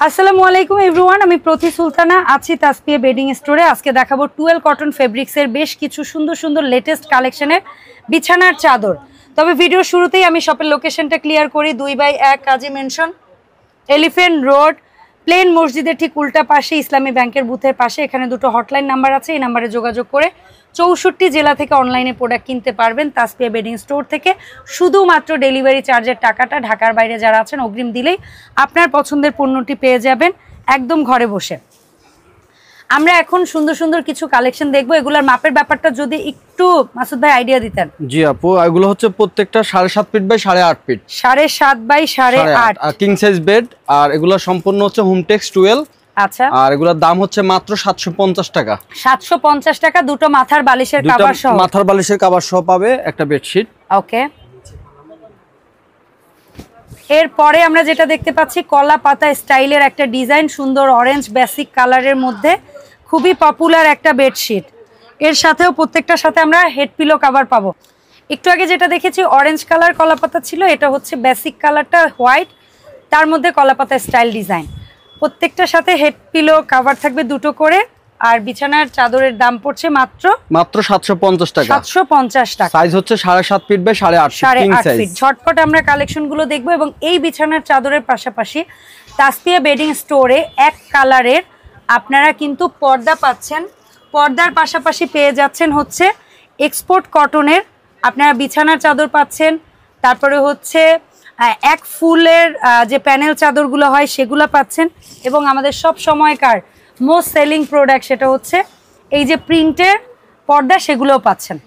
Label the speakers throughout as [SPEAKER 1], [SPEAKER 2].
[SPEAKER 1] আসসালামু আলাইকুম এভরিওয়ান, আমি প্রতি সুলতানা আছি তাসপিয়া বেডিং স্টোরে। আজকে দেখাবো টুয়েল কটন ফেব্রিক্সের বেশ কিছু সুন্দর সুন্দর লেটেস্ট কালেকশনের বিছানার চাদর। তবে ভিডিওর শুরুতেই আমি শপের লোকেশনটা ক্লিয়ার করি। 2/1 কাজী মেনশন, এলিফ্যান্ট রোড, প্লেন মসজিদের ঠিক উল্টা পাশে, ইসলামী ব্যাংকের বুথের পাশে। এখানে দুটো হটলাইন নাম্বার আছে, এই নাম্বারে যোগাযোগ করে 64 জেলা থেকে অনলাইনে প্রোডাক্ট কিনতে পারবেন তাসপিয়া বেডিং স্টোর থেকে। শুধুমাত্র ডেলিভারি চার্জের টাকাটা ঢাকার বাইরে যারা আছেন অগ্রিম দিলেই আপনার পছন্দের পণ্যটি পেয়ে যাবেন একদম ঘরে বসে। আমরা এখন সুন্দর সুন্দর কিছু কালেকশন দেখবো। এগুলোর মাপের ব্যাপারটা যদি একটু মাসুদ ভাই আইডিয়া দিতেন।
[SPEAKER 2] জি আপু, এগুলো হচ্ছে প্রত্যেকটা 7.5 feet by 8.5 feet,
[SPEAKER 1] 7.5 by 8.5
[SPEAKER 2] king size bed. আর এগুলো সম্পূর্ণ হচ্ছে হোমটেক্স 12।
[SPEAKER 1] আচ্ছা,
[SPEAKER 2] আর এগুলোর দাম হচ্ছে মাত্র 750 টাকা।
[SPEAKER 1] 750 টাকা, দুটো মাথার বালিশের কভার সহ।
[SPEAKER 2] মাথার বালিশের কভার সহ পাবে একটা বেডশিট।
[SPEAKER 1] ওকে, এরপরে আমরা যেটা দেখতে পাচ্ছি কলা পাতা স্টাইলের একটা ডিজাইন, সুন্দর অরেঞ্জ বেসিক কালারের মধ্যে, খুবই পপুলার একটা বেডশিট। এর সাথেও প্রত্যেকটার সাথে আমরা হেড পিলো কভার পাবো। একটু আগে যেটা দেখেছি অরেঞ্জ কালার কলা পাতা ছিল, এটা হচ্ছে বেসিক কালারটা হোয়াইট, তার মধ্যে কলা পাতা স্টাইল ডিজাইন। প্রত্যেকটার সাথে হেড পিলো কভার থাকবে দুটো করে। আর বিছানার চাদরের দাম পড়ছে মাত্র
[SPEAKER 2] 750 টাকা।
[SPEAKER 1] 750 টাকা।
[SPEAKER 2] সাইজ হচ্ছে 7.5 ফিট বাই 8.5 ফিট।
[SPEAKER 1] ঝটপট আমরা কালেকশন গুলো দেখবো। এবং এই বিছানার চাদরের পাশাপাশি তাসপিয়া বেডিং স্টোরে এক কালারের আপনারা কিন্তু পর্দা পাচ্ছেন। পর্দার পাশাপাশি পেয়ে যাচ্ছেন হচ্ছে এক্সপোর্ট কটনের আপনারা বিছানার চাদর পাচ্ছেন। তারপরে হচ্ছে এক ফুলের যে প্যানেল চাদরগুলো হয় সেগুলো পাচ্ছেন। এবং আমাদের সব সময়কার মোস্ট সেলিং প্রোডাক্ট সেটা হচ্ছে এই যে প্রিন্টের পর্দা, সেগুলোও পাচ্ছেন।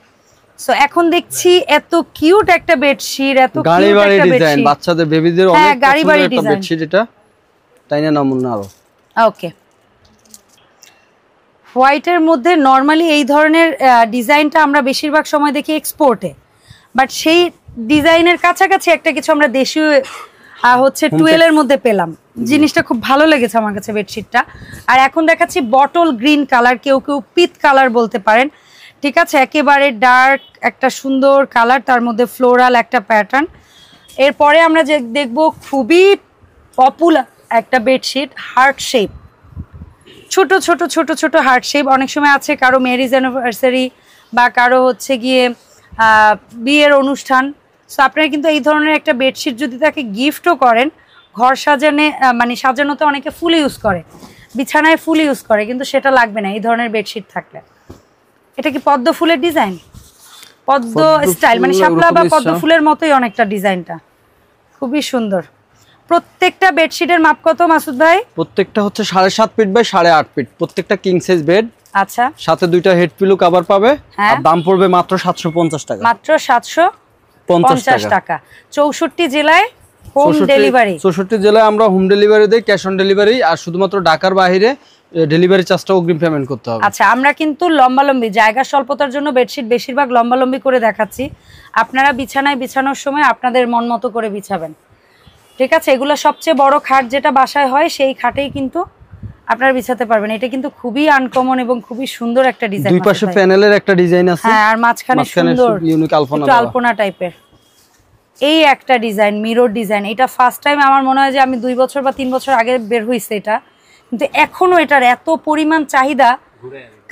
[SPEAKER 1] সো এখন দেখছি এত কিউট একটা বেডশিট, এত কিউট একটা বেডশিট,
[SPEAKER 2] বাচ্চাদের বেবিদের অনেক পছন্দের একটা বেডশিট এটা। তাই না নমুনা আরো।
[SPEAKER 1] ওকে, হোয়াইটের মধ্যে নরমালি এই ধরনের ডিজাইনটা আমরা বেশিরভাগ সময় দেখি এক্সপোর্টে, বাট সেই ডিজাইনের কাছাকাছি একটা কিছু আমরা দেশীয় হচ্ছে 12 এর মধ্যে পেলাম। জিনিসটা খুব ভালো লেগেছে আমার কাছে বেডশিটটা। আর এখন দেখাচ্ছি বটল গ্রিন কালার, কেউ কেউ পিত কালার বলতে পারেন, ঠিক আছে, একেবারে ডার্ক একটা সুন্দর কালার, তার মধ্যে ফ্লোরাল একটা প্যাটার্ন। এরপরে আমরা যে দেখবো খুবই পপুলার একটা বেডশিট, হার্ট শেপ, ছোট ছোট ছোট ছোট হার্ট শেপ। অনেক সময় আছে কারো ম্যারেজ অ্যানিভার্সারি বা কারো হচ্ছে গিয়ে বিয়ের অনুষ্ঠান, সো আপনারা কিন্তু এই ধরনের একটা বেডশিট যদি তাকে গিফটও করেন, ঘর সাজানো মানে সাজানোতে অনেকে ফুল ইউজ করে, বিছানায় ফুল ইউজ করে, কিন্তু সেটা লাগবে না এই ধরনের বেডশিট থাকলে। এটা কি পদ্ম ফুলের ডিজাইন, পদ্ম স্টাইল, মানে শাপলা বা পদ্ম ফুলের মতোই অনেকটা ডিজাইনটা, খুবই সুন্দর। প্রত্যেকটা বেডশিটের মাপ কত মাসুদ ভাই?
[SPEAKER 2] প্রত্যেকটা হচ্ছে 7.5 ফিট বাই 8.5 ফিট, প্রত্যেকটা কিং সাইজ বেড।
[SPEAKER 1] আচ্ছা,
[SPEAKER 2] সাথে দুইটা হেড পিলো কভার পাবে। আর দাম পড়বে মাত্র 750 টাকা।
[SPEAKER 1] মাত্র 750 টাকা। 64 জেলায় হোম ডেলিভারি।
[SPEAKER 2] 64 জেলায় আমরা হোম ডেলিভারি দেই, ক্যাশ অন ডেলিভারি। আর শুধুমাত্র ঢাকার বাইরে ডেলিভারি চার্জটা অগ্রিম পেমেন্ট করতে হবে।
[SPEAKER 1] আচ্ছা, আমরা কিন্তু লম্বালম্বি জায়গা স্বল্পতার জন্য বেডশিট বেশিরভাগ লম্বালম্বি করে দেখাচ্ছি। আপনারা বিছানায় বিছানোর সময় আপনাদের মন মতো করে বিছাবেন, ঠিক আছে। এগুলো সবচেয়ে বড় খাট যেটা বাসায় হয়, সেই খাটেই কিন্তু আপনারা বিছাতে পারবেন। এটা কিন্তু খুবই আনকমন এবং খুবই সুন্দর একটা ডিজাইন।
[SPEAKER 2] দুই পাশে প্যানেলের একটা ডিজাইন আছে,
[SPEAKER 1] হ্যাঁ, আর মাঝখানে সুন্দর
[SPEAKER 2] ইউনিক
[SPEAKER 1] আলপনা টাইপের এই একটা ডিজাইন, মিরর ডিজাইন। এটা ফার্স্ট টাইম আমার মনে হয় যে আমি 2 বছর বা 3 বছর আগে বের হইছে এটা, কিন্তু এখনো এটার এত পরিমাণ চাহিদা।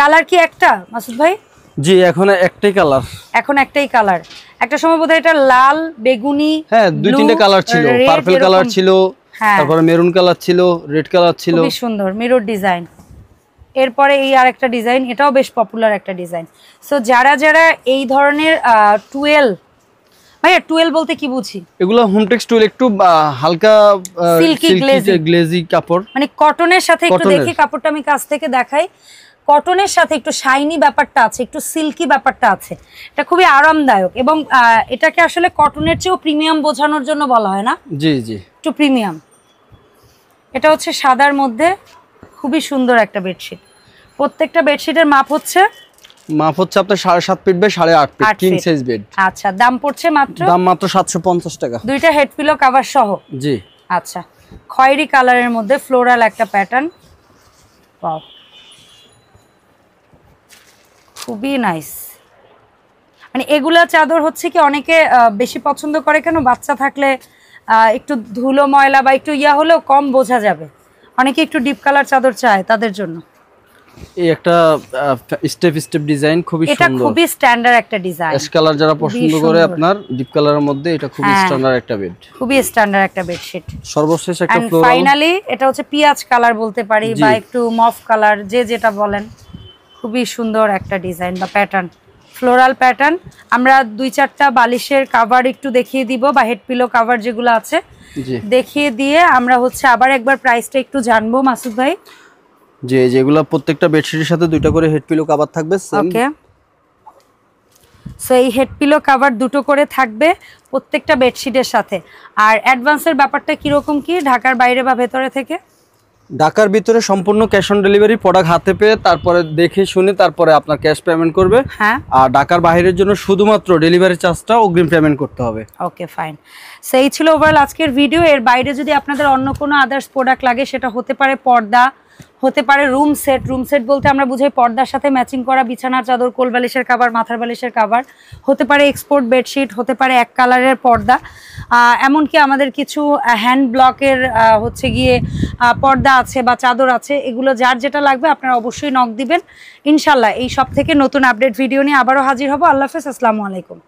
[SPEAKER 1] কালার কি একটা মাসুদ ভাই?
[SPEAKER 2] জি, এখন একটাই কালার।
[SPEAKER 1] এখন একটাই কালার। একটা সময় বোধহয় এটা লাল, বেগুনি,
[SPEAKER 2] হ্যাঁ 2-3টা কালার ছিল, পার্পল কালার ছিল, তারপরে মেরুন কালার ছিল, রেড কালার ছিল।
[SPEAKER 1] খুবই সুন্দর মিরর ডিজাইন। এরপরে এই আরেকটা ডিজাইন, এটাও বেশ পপুলার একটা ডিজাইন। সো যারা যারা এই ধরনের 12, ভাইয়া 12 বলতে কি বুঝি?
[SPEAKER 2] এগুলো হোমটেক্স 12, একটু হালকা
[SPEAKER 1] সিল্কি
[SPEAKER 2] গ্লেজি কাপড়,
[SPEAKER 1] মানে কটনের সাথে একটু দেখি কাপড়টা আমি কাছ থেকে দেখাই। কটনের সাথে একটু শাইনি ব্যাপারটা আছে, একটু সিল্কি ব্যাপারটা আছে, এটা খুবই আরামদায়ক। এবং এটাকে আসলে কটনের চেয়েও প্রিমিয়াম বোঝানোর জন্য বলা হয় না?
[SPEAKER 2] জি জি,
[SPEAKER 1] একটু প্রিমিয়াম। এটা হচ্ছে সাদার মধ্যে, খুবই সুন্দর একটা বেডশিট। প্রত্যেকটা বেডশিটের মাপ হচ্ছে
[SPEAKER 2] আপনার 7.5 feet by 8.5 feet, king size bed.
[SPEAKER 1] আচ্ছা, দাম পড়ছে মাত্র
[SPEAKER 2] 750 টাকা,
[SPEAKER 1] দুইটা হেড পিলো কভার সহ।
[SPEAKER 2] জি।
[SPEAKER 1] আচ্ছা, খয়েরি কালারের মধ্যে ফ্লোরাল একটা প্যাটার্ন, ওয়াও, খুবই নাইস। মানে এগুলা চাদর হচ্ছে কি অনেকে বেশি পছন্দ করে, কেন বাচ্চা থাকলে একটু ধুলো ময়লা বা একটু ইয়া হলেও কম বোঝা যাবে। অনেকে একটু ডিপ কালার চাদর চায় তাদের জন্য।
[SPEAKER 2] এই একটা স্টেপ স্টেপ ডিজাইন খুবই সুন্দর,
[SPEAKER 1] এটা খুবই স্ট্যান্ডার্ড একটা ডিজাইন।
[SPEAKER 2] অ্যাশ কালার যারা পছন্দ করে আপনার ডিপ কালারের মধ্যে, এটা খুবই স্ট্যান্ডার্ড একটা বেড,
[SPEAKER 1] খুবই স্ট্যান্ডার্ড একটা বেডশিট।
[SPEAKER 2] সর্বশেষ একটা ফ্লোরাল,
[SPEAKER 1] ফাইনালি এটা হচ্ছে পিয়াজ কালার বলতে পারি বা একটু মফ কালার, যে যেটা বলেন। খুবই সুন্দর একটা ডিজাইন বা প্যাটার্ন, ফ্লোরাল প্যাটার্ন। আমরা 2-4টা বালিশের কভার একটু দেখিয়ে দিব, বা হেড পিলো কভার যেগুলো আছে দেখিয়ে দিয়ে আমরা হচ্ছে আবার একবার প্রাইসটা একটু জানবো মাসুদ ভাই।
[SPEAKER 2] যেগুলো প্রত্যেকটা বেডশিটের সাথে 2টা করে হেড পিলো কভার থাকবে।
[SPEAKER 1] ওকে, সো এই হেড পিলো কভার 2টো করে থাকবে প্রত্যেকটা বেডশিটের সাথে। আর অ্যাডভান্সের ব্যাপারটা কিরকম কি, ঢাকার বাইরে বা ভেতরে থেকে?
[SPEAKER 2] ঢাকার ভিতরে সম্পূর্ণ ক্যাশ অন ডেলিভারি, প্রোডাক্ট হাতে পেয়ে তারপরে দেখে শুনে তারপরে আপনার ক্যাশ পেমেন্ট করবে।
[SPEAKER 1] হ্যাঁ,
[SPEAKER 2] আর ঢাকার বাইরের জন্য শুধুমাত্র ডেলিভারি চার্জটা অগ্রিম পেমেন্ট করতে হবে।
[SPEAKER 1] Okay fine. সেই ছিল ওভারঅল আজকের ভিডিও। এর বাইরে যদি আপনাদের অন্য কোনো আদার্স প্রোডাক্ট লাগে, সেটা হতে পারে পর্দা, হতে পারে রুম সেট। রুম সেট বলতে আমরা বুঝাই পর্দার সাথে ম্যাচিং করা বিছানার চাদর, কোল বালিশের কভার, মাথার বালিশের কভার, হতে পারে এক্সপোর্ট বেডশিট, হতে পারে এক কালারের পর্দা, এমনকি আমাদের কিছু হ্যান্ড ব্লকের হচ্ছে গিয়ে পর্দা আছে বা চাদর আছে। এগুলো যার যেটা লাগবে আপনারা অবশ্যই নক দিবেন। ইনশাল্লাহ এই সব থেকে নতুন আপডেট ভিডিও নিয়ে আবারও হাজির হব। আল্লাহ হাফেজ, আসসালামু আলাইকুম।